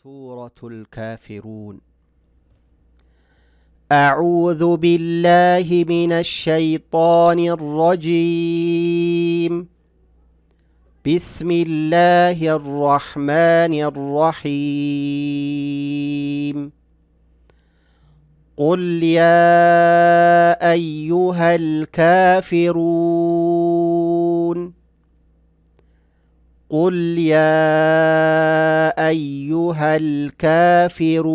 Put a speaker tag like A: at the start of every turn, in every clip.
A: سورة الكافرون. أعوذ بالله من الشيطان الرجيم. بسم الله الرحمن الرحيم. قل يا أيها الكافرون. قل يا أيها الكافرون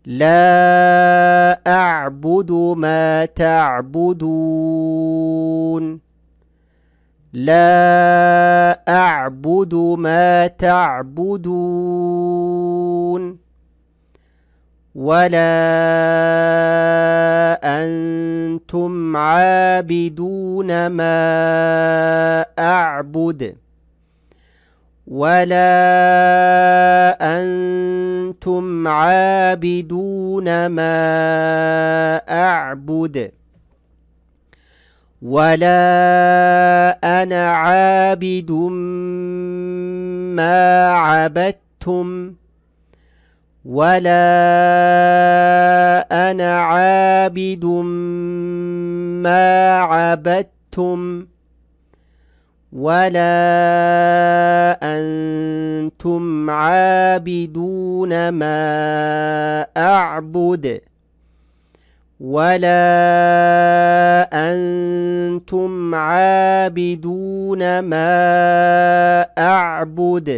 A: لا أعبد ما تعبدون. لا أعبد ما تعبدون ولا أنتم عابدون ما أعبد. ولا أنتم عابدون ما أعبد ولا أنا عابد ما عبدتم ولا أنا عابد ما عبدتم ولا أنتم عابدون ما أعبد ولا أنتم عابدون ما أعبد.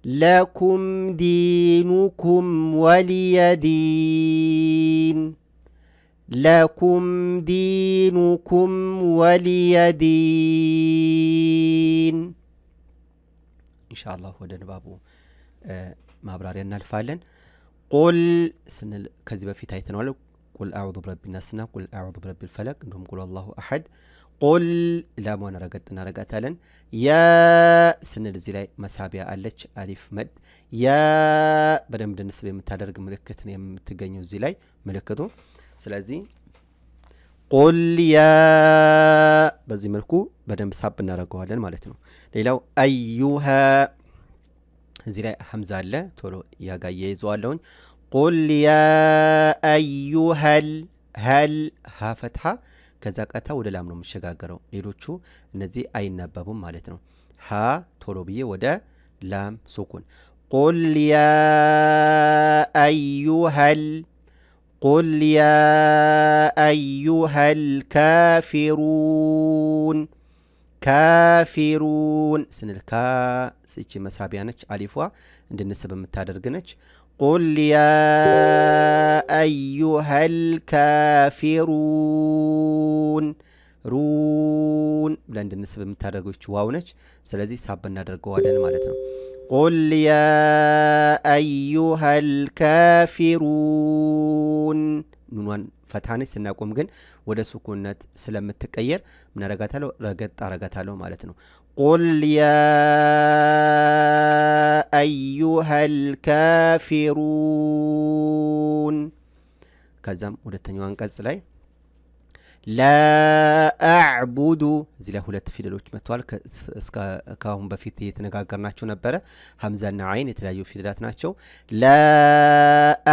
A: لكم دينكم ولي دين. لكم دينكم ولي دين. إن شاء الله ወደ ንባቡ ማብራሪያ እናልፋለን። ቁል ስንል ከዚህ በፊት አይተናል። ቁል አዑዙ ቢረቢ ናስና ቁል አዑዙ ቢረቢል ፈለቅ እንዲሁም ቁል አላሁ አሐድ። ቁል ላሟን ረገጥ እናረጋታለን። ያ ስንል እዚህ ላይ መሳቢያ አለች አሊፍ መድ። ያ በደንብ እንድንስብ የምታደርግ ምልክት ነው የምትገኘው እዚህ ላይ ምልክቱ። ስለዚህ ቁል ያ በዚህ መልኩ በደንብ ሳብ እናደርገዋለን ማለት ነው። ሌላው አዩሃ እዚህ ላይ ሐምዛ አለ፣ ቶሎ ያጋየ ይዘዋለሁኝ። ቁል ያ አዩሃል ሀል ሀ ፈትሐ ከዛ ቀጥታ ወደ ላም ነው የምሸጋገረው። ሌሎቹ እነዚህ አይነበቡም ማለት ነው። ሀ ቶሎ ብዬ ወደ ላም ሱኩን። ቁል ያ አዩሃል ቁል ያ አዩሃል ካፊሩን። ካፊሩን ስንል ካ ስቺ መሳቢያ ነች፣ አሊፏ እንድንስብ የምታደርግ ነች። ቁል ያ አዩሃል ካፊሩን ሩን ብለን እንድንስብ የምታደርገች ዋው ነች። ስለዚህ ሳብ እናደርገዋለን ማለት ነው። ቁል ያ አዩሃል ካፊሩን ኑኗን ፈታነች፣ ስናቆም ግን ወደ ሱኩነት ስለምትቀየር ምን አረጋታለሁ? ረገጥ አረጋታለሁ ማለት ነው። ቁል ያ አዩሃል ካፊሩን ከዛም ሁለተኛው አንቀጽ ላይ ላ አዕቡዱ እዚህ ላይ ሁለት ፊደሎች መጥተዋል። ከአሁን በፊት የተነጋገርናቸው ነበረ። ሐምዛና አይን የተለያዩ ፊደላት ናቸው። ላ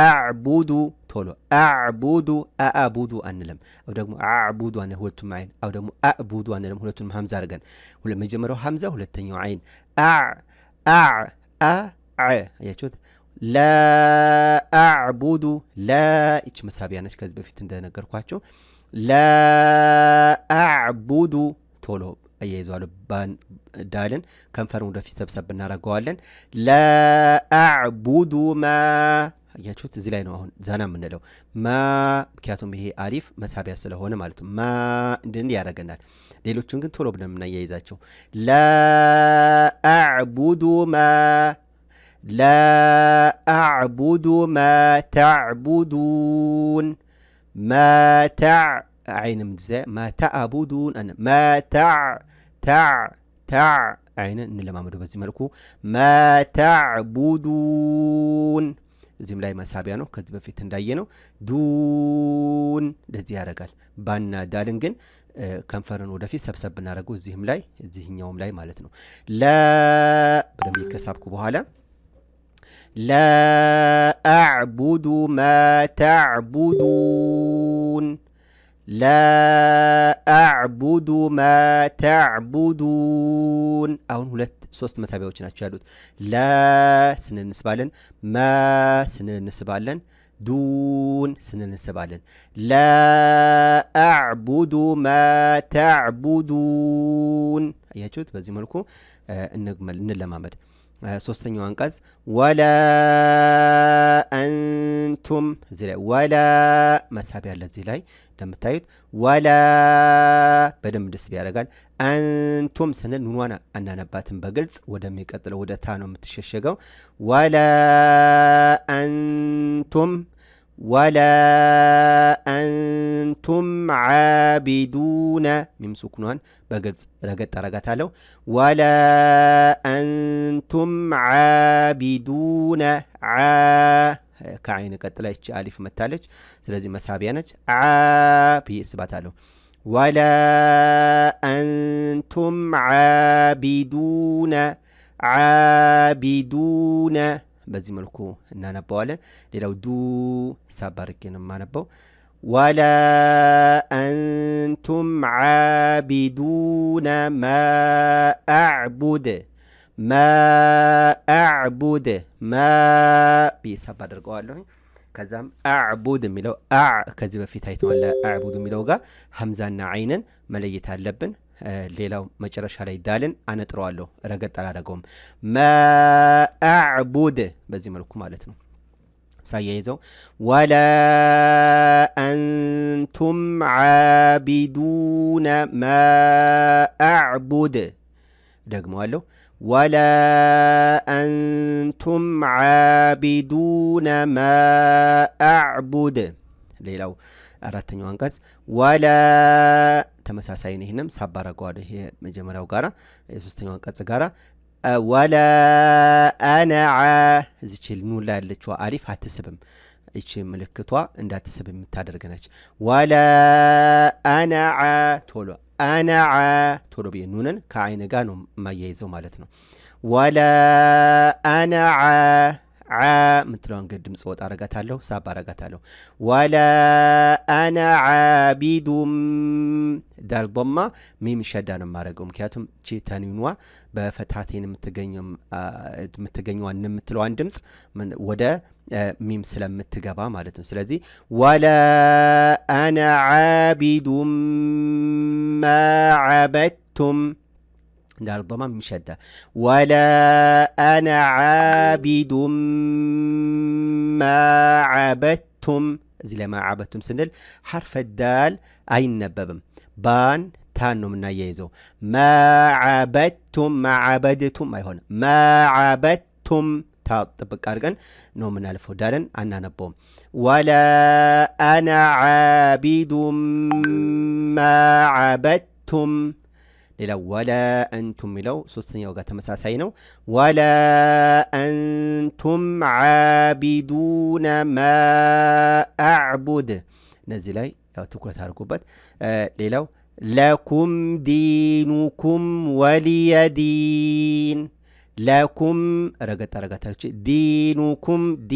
A: አዕቡዱ ቶሎ አዕቡዱ አዕቡዱ አንልም፣ አው ደግሞ አዕቡዱ አንልም ሁለቱም አይን፣ አው ደግሞ አዕቡዱ አንልም ሁለቱም ሐምዛ አድርገን። መጀመሪያው ሐምዛ ሁለተኛው አይን። አያችሁት? ላ አዕቡዱ ላ ይች መሳቢያ ነች፣ ከዚህ በፊት እንደነገርኳቸው። ላ አዕቡዱ ቶሎ አያይዘዋለሁ ዳልን ከንፈርን ወደፊት ሰብሰብ እናደርገዋለን። ላ አዕቡዱ ማ አያችሁት? እዚህ ላይ ነው አሁን ዘና የምንለው ማ፣ ምክንያቱም ይሄ አሊፍ መሳቢያ ስለሆነ ማለት ነው። ማ እንድን ያደርገናል። ሌሎቹን ግን ቶሎ ብለን የምናያይዛቸው። ላ አዕቡዱ ማ ላ አዕቡዱ ማ ተዕቡዱን ማ ተዕ አይንም ዘ ማ ተዕቡዱን ማ ተዕ አይንን እንለማመደው በዚህ መልኩ ማ ተዕቡዱን እዚህም ላይ መሳቢያ ነው ከዚህ በፊት እንዳየ ነው ዱን እንደዚህ ያደርጋል ባና ዳልን ግን ከንፈርን ወደፊት ሰብሰብ እናደርገው እዚህም ላይ እዚህኛውም ላይ ማለት ነው ላ በደንብ ከሳብኩ በኋላ لا أعبد ما تعبدون لا أعبد ما تعبدون አሁን ሁለት ሶስት መሳቢያዎች ናቸው ያሉት ላ ስንል እንስባለን ማ ስንል እንስባለን ዱን ስንል እንስባለን لا أعبد ما تعبدون አያችሁት በዚህ መልኩ እንለማመድ ሶስተኛው አንቀጽ ወላ አንቱም እዚህ ላይ ወላ መሳቢያ አለ እዚህ ላይ እንደምታዩት ወላ በደንብ ደስ ያደርጋል አንቱም ስንል ኑኗን አናነባትም በግልጽ ወደሚቀጥለው ወደ ታ ነው የምትሸሸገው ወላ አንቱም ولا أنتم عابدون ميم سكنان بقلت رقت على ولا أنتم عابدون كعين قتلش ألف متالج سلازي مسابيانج بي إثبات له ولا أنتم عابدون በዚህ መልኩ እናነባዋለን ሌላው ዱ ሳባርኬን ማነበው ولا أنتم عابدون ما أعبد ما بيساب አድርገዋለሁ ከዛም አዕቡድ የሚለው ከዚህ በፊት አይተዋል አዕቡድ የሚለው ጋር ሐምዛና አይንን መለየት አለብን ሌላው መጨረሻ ላይ ዳልን አነጥረዋለሁ ረገጥ አላደረገውም ማ አዕቡድ በዚህ መልኩ ማለት ነው ሳያይዘው ወላ አንቱም ዓቢዱነ ማ አዕቡድ ደግመዋለሁ ወላ አንቱም ዓቢዱነ ማ አዕቡድ ሌላው አራተኛው አንቀጽ ወላ ተመሳሳይ ነው ይሄንም ሳባረጋው ይሄ መጀመሪያው ጋራ የሶስተኛው አንቀጽ ጋራ ወላ አና እዚች ኑን ላይ ያለችው አሊፍ አትስብም እቺ ምልክቷ እንዳትስብ የምታደርግ ነች ወላ አና ቶሎ ቢኑንን ከአይን ጋር ነው ማያይዘው ማለት ነው ወላ አና ምትለውን ግድ ድምጽ ወጣ አረጋታለሁ ሳብ አረጋታለሁ ወላ አና ዓቢዱም ዳል ضማ ሚም ሸዳ ነው ማረገው ምክንያቱም እቺ ተንዊኗ በፈታቴን የምትገኘው የምትለዋን ድምጽ ወደ ሚም ስለምትገባ ማለት ነው ስለዚህ ወላ አና ዓቢዱም ማ ዓበድቱም دار الضمام مشدة ولا أنا عابد ما عبدتم زي ما عبدتم سنل حرف الدال أي نببم بان تانو من ييزو ما عبدتم ما عبدتم ما هون ما عبدتم طبق أرجن نو من ألف دالن أنا نبوم ولا أنا عابد ما عبدتم ሌላው ወላ አንቱም ሚለው ሶስተኛው ጋር ተመሳሳይ ነው ወላ አንቱም ዓቢዱነ ማ አዕቡድ እነዚህ ላይ ያው ትኩረት አድርጉበት ሌላው ለኩም ዲኑኩም ወሊየዲን ለኩም ረገጣረጋታች ዲኑኩም ዲ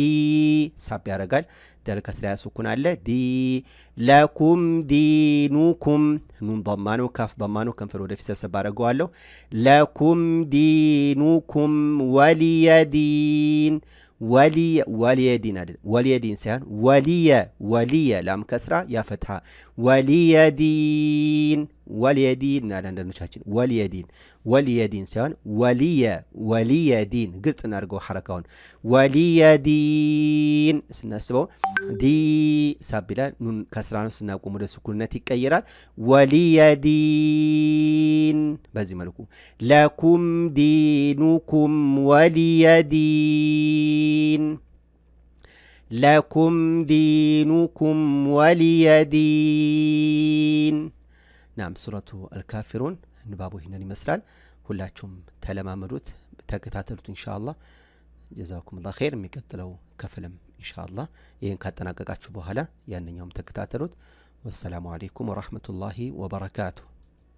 A: ሳብ ያረጋል ደል ከስራ ሱኩን አለ ዲ ለኩም ዲኑኩም ኑን ضمانو ካፍ ضمانو ከንፈር ወደ ፊት ሰብሰብ አረጋዋለሁ ለኩም ዲኑኩም ወሊየዲን ወሊየዲን አይደል ወሊየዲን ሳይሆን ወሊየ ላም ከስራ ያ ፈትሃ ወሊየዲን አንዳንዶቻችን ወሊየዲን ሳይሆን ወሊየዲን ግልጽ እናድርገው ሐረካውን ወሊየዲን ስናስበው ዲ ሳቢላ ኑን ከስራ ነው ስናቆም ወደ ሱኩንነት ይቀየራል ወሊየዲን በዚህ መልኩ ለኩም ዲኑኩም ወሊየዲን ለኩም ዲኑኩም ወሊየዲን ናም ሱረቱ አልካፊሩን ንባቡ ይህንን ይመስላል ሁላችሁም ተለማመዱት ተከታተሉት ኢንሻአላህ ጀዛኩም الله خير የሚቀጥለው ክፍልም ኢንሻአላህ ይሄን ካጠናቀቃችሁ በኋላ ያንኛውም ተከታተሉት። ወሰላሙ አለይኩም ወራህመቱላሂ ወበረካቱ።